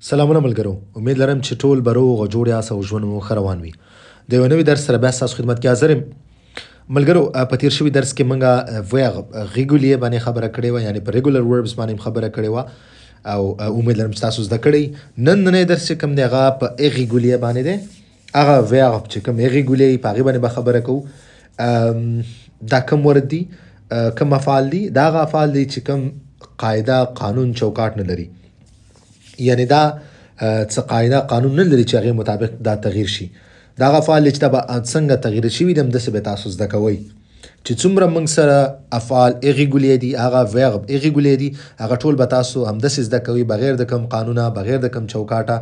سلامونه ملګرو، امید لرم چې ټول به روغ او جوړ یاست او ژوند مو ښه روان وي. د یو نوي درس سره بیا ستاسو خدمت کې حاضر یم. ملګرو، په تیر شوي درس کې موږ verb ریګولیه باندې خبره کړې وه، یعنې په ریګولر وربس باندې خبره کړې وه او امید لرم چې تاسو زده کړئ. نننی درس چې کوم دی هغه په ایریګولیه باندې دی. هغه verb چې کوم ایریګولیه په هغې باندې به خبره کوو. دا کوم ورد دي، کوم افعال دي؟ دا هغه افعال دي چې کوم قاعده، قانون، چوکاټ نه لري. یعنی دا څه قاعده قانون نه لري چې هغې مطابق دا تغییر شي. دا هغه افعال چې دا به څنګه تغییر شوي دي همداسې به تاسو زده کوئ. چې څومره موږ سره افعال ایریګولې دي، هغه verb ایریګولې دي، هغه ټول به تاسو همداسې زده کوئ بغیر د کوم قانونه، بغیر د کوم چوکاټه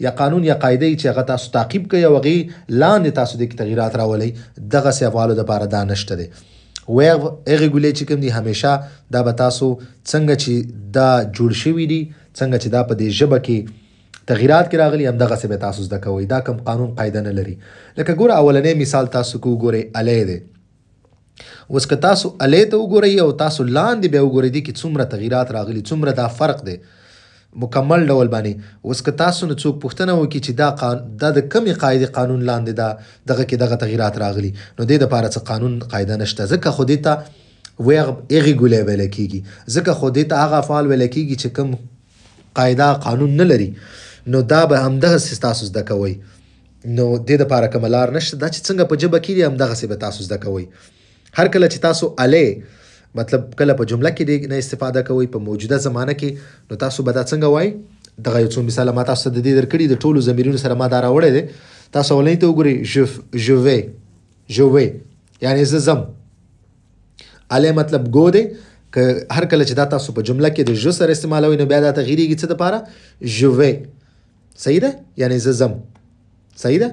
یا قانون یا قاعدې چې هغه تاسو تعقیب کوئ او هغې لاندې تاسو دې کې تغییرات راولئ. دغسې افعالو دپاره دا نشته دی. verb ایریګولې چې کوم دي همیشه دا به تاسو څنګه چې دا جوړ شوي دي، څنګه چې دا په دې ژبه کې تغییرات کې راغلي، همدغسې به تاسو زده کوئ. دا کوم قانون قاعده نه لري. لکه ګوره اولنی مثال تاسو که وګورئ الی دی. اوس که تاسو الی ته وګورئ او تاسو لاندې بیا وګورئ دې کې څومره تغییرات راغلي، څومره دا فرق دی مکمل ډول باندې. اوس که تاسو نه څوک پوښتنه وکړي چې دا د کومې قاعدې قانون لاندې دغه کې دغه تغییرات راغلي، نو دې دپاره څه قانون قاعده نشته. ځکه خو دې ته verb ایریګولې ویلی کېږي، ځکه خو دې ته هغه افعال ویلی کېږي چې کوم قاعده قانون نه لري. نو دا به همدغسې تاسو زده کوئ. نو دې دپاره کومه لار نشته. دا چې څنګه په ژبه کې دي همدغسې به تاسو زده کوئ. هر کله چې تاسو الی مطلب کله په جمله کې دې نه استفاده کوئ په موجوده زمانه کې، نو تاسو به دا څنګه وایئ؟ دغه یو څو مثاله ما تاسو ته د دې درکړي، د ټولو ضمیرونو سره ما دا راوړی دی. تاسو اولنۍ ته وګورئ je vais یعنې زه ځم. الی مطلب گو دی. که هر کله چې دا تاسو په جمله کې د ژ سره استعمالوئ نو بیا دا تغییرېږي څه دپاره؟ je vais. صحیح ده؟ یعنې زه ځم. صحیح ده؟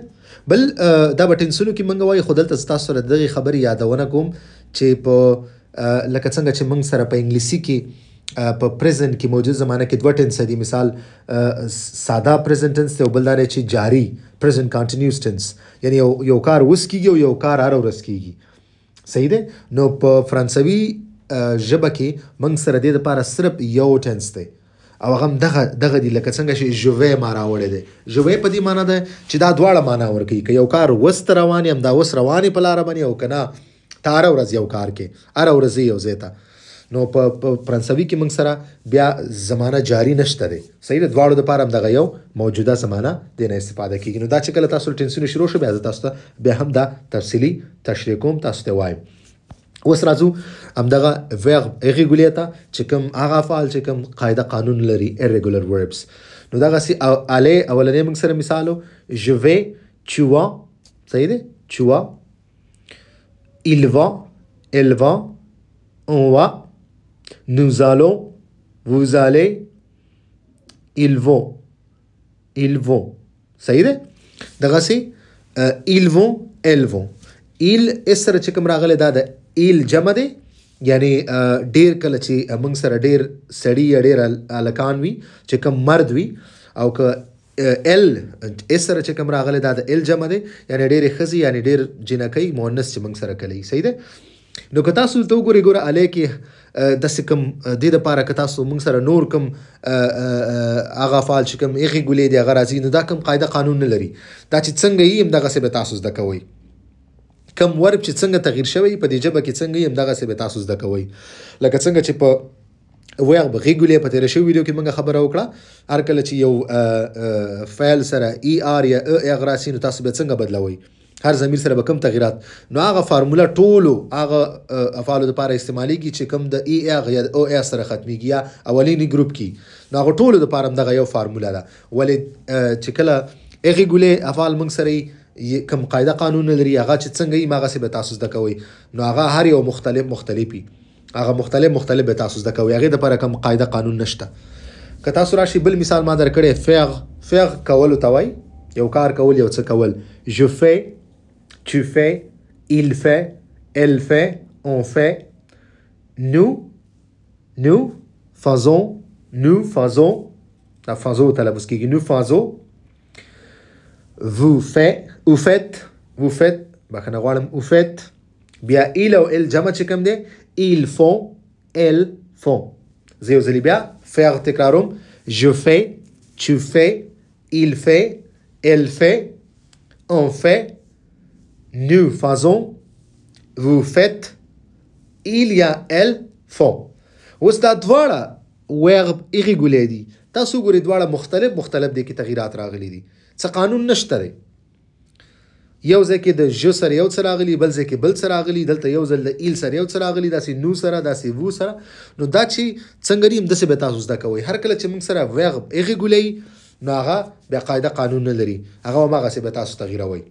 بل دا په ټینسونو کې موږ وایو، خو دلته تاسو سره دغې خبرې یادونه کوم چې په لکه څنګه چې موږ سره په انګلیسي کې په پریزنټ کې موجود زمانه کې دوه ټینس دي. مثال ساده پریزنټ ټینس دی او بل دا دی چې جاري پریزنټ کانټینیوس ټینس، یعنې یو کار اوس کېږي او یو کار هره ورځ کېږي. صحیح دی؟ نو په فرانسوي ژبه کې موږ سره دې دپاره صرف یو ټینس دی او هغه هم دغه دي. لکه څنګه چې je vais ما راوړی دی. je vais په دې معنی ده چې دا دواړه معنی ورکوي. که یو کار اوس ته روان یم، دا اوس روانې په لاره باندې، او که نه ته هره ورځ یو کار کې، هره ورځ یو ځای ته. نو په فرانسوي کې موږ سره بیا زمانه جاري نشته دی. صحیح ده؟ دواړو دپاره هم دغه یو موجوده زمانه دې نه استفاده کېږي. نو دا چې کله تاسو ټینسونه شروع شو، بیا زه تاسو ته بیا هم دا تفصیلي تشریح کوم، تاسو ته وایم. اوس راځو همدغه verb ایریګولې ته چې کوم هغه افعال چې کوم قاعده قانون لري، irregular verbs. نو دغسې الی اولنی موږ سره مثال و je vais، tu vas. صحیح دی؟ tu vas. il va، elle va. on va. nous allons، vous allez. ils vont. صحیح دی؟ دغسې ils vont، elles vont. il اس سره چې کوم راغلی دا د il جمع دی. یعنی ډیر کله چې موږ سره ډیر سړي یا ډیر هلکان وي چې کوم مرد وي، او که ال اس سره چې کوم راغلی دا د ال جمع دی، یعنی ډېرې ښځې یعنی ډېر جنکۍ مؤنث چې موږ سره کلی. صحیح دی؟ نو که تاسو ته وګورئ، ګوره الی کې داسې کوم دې دپاره که تاسو موږ سره نور کوم هغه افعال چې کوم ایریګولې دي هغه راځي، نو دا کوم قاعده قانون نه لري. دا چې څنګه یي همدغسې به تاسو زده کوئ. کم ورب چې څنګه تغییر شوی په دې ژبه کې څنګه یې همدغسې به تاسو زده کوئ. لکه څنګه چې په verb ریګولې په تېره شوي ویډیو کې موږ خبره وکړه، هر کله چې یو فعل سره ER یا ER راسي نو تاسو به څنګه بدلوئ، هر ضمیر سره به کوم تغییرات. نو هغه فارموله ټولو هغه افعالو دپاره استعمالیږي چې کوم د ER یا د OR سره ختمیږي یا اولینی ګروپ کې. نو هغه ټولو دپاره همدغه یو فارموله ده. ولې چې کله ایریګولې افعال موږ سره کوم قاعده قانون لري، هغه چې څنګه یې هغسې به تاسو زده کوئ. نو هغه هر یو مختلفي، هغه مختلف به تاسو زده کوئ. هغې دپاره کوم قاعده قانون نشته. که تاسو راشي بل مثال ما درکړی faire کولو ته وایي، یو کار کول، یو څه کول. je fais، tu fais، il fait، elle fait، on fait. nous faisons، دا faisons تلفظ کېږي. nous faisons. vous faites بخښنه غواړم. vous faites. بیا il او elle جمع چې کوم دی، ils font، elles font. زه یو ځلې بیا faire تکراروم. je fais، tu fais, il fait, elle fait, on fait, nous faisons, vous faites, il y a, elles font. اوس دا دواړه ورب ایریګولر دي. تاسو ګورئ دواړه مختلف دي کې تغیرات راغلي دي. څه قانون نشته دی. یو ځای کې د ژ سره یو څه راغلي، بل ځای کې بل څه راغلي، دلته یو ځل د ایل سره یو څه راغلي، داسې نو سره، داسې وو سره. نو دا چې څنګه دي همداسې به تاسو زده کوئ. هر کله چې موږ سره ورب ایریګولر نو هغه بیا قاعده قانون نه لري، هغه هماغسې به تاسو تغیروئ.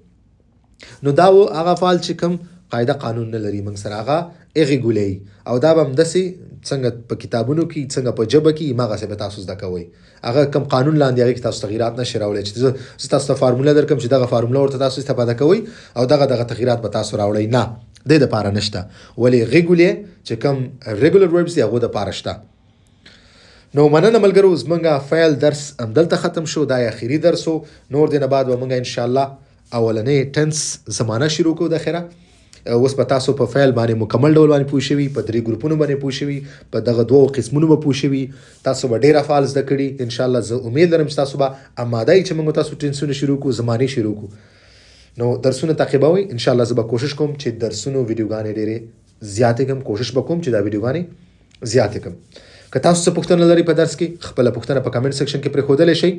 نو دا و هغه فعل چې کوم قاعده قانون نه لري موږ سره هغه ایریګولر، او دا به همداسې څنګه په کتابونو کې څنګه په ژبه کې هماغسې به تاسو زده کوئ. هغه کوم قانون لاندې هغې کې تاسو تغیرات نشئ راوړی چې زه تاسو ته فارموله درکړم چې دغه فارموله ورته تاسو استفاده کوئ او دغه تغیرات به تاسو راوړئ. نه، دې دپاره نشته. ولې ریګولر چې کوم ریګولر وربس دي هغو دپاره شته. نو مننه ملګرو، زمونږ فعل درس همدلته ختم شو. دا اخري درس و. نور دې نه بعد به موږ انشاءالله اولنۍ ټنس زمانه شروع کوو د خیره. اوس به تاسو په فعل باندې مکمل ډول باندې پوه شوي، په 3 ګروپونو باندې پوه شوي، په دغه 2 قسمونو به پوه شوي. تاسو به ډېر افعال زده کړي انشاءالله. زه امید لرم چې تاسو به اماده یئ چې موږ تاسو ټنسونه شروع کړو، زمانې شروع کړو. نو درسونه تعقیبوئ انشاءالله. زه به کوشش کوم چې درسونو ویډیوګانې ډېرې زیاتې کړم. کوشش به کوم چې دا ویډیوګانې زیاتې کړم. که تاسو څه پوښتنه لرئ په درس کې، خپله پوښتنه په کمنټ سیکشن کې پرېښودلی شئ.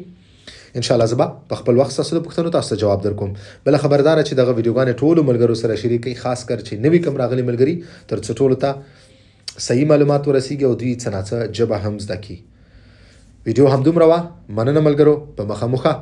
انشاءالله زه به په خپل وخت ستاسو د پوښتنو تاسو ته جواب درکوم. بله خبرداره چې دغه ویډیوګانې ټولو ملګرو سره شریک کړئ، خاص کر چې نوي کم راغلي ملګري تر څو ټولو ته صحیح معلومات ورسیږي او دوی څه نه څه ژبه هم زده کړي. ویډیو همدومره وه. مننه ملګرو، په مخه.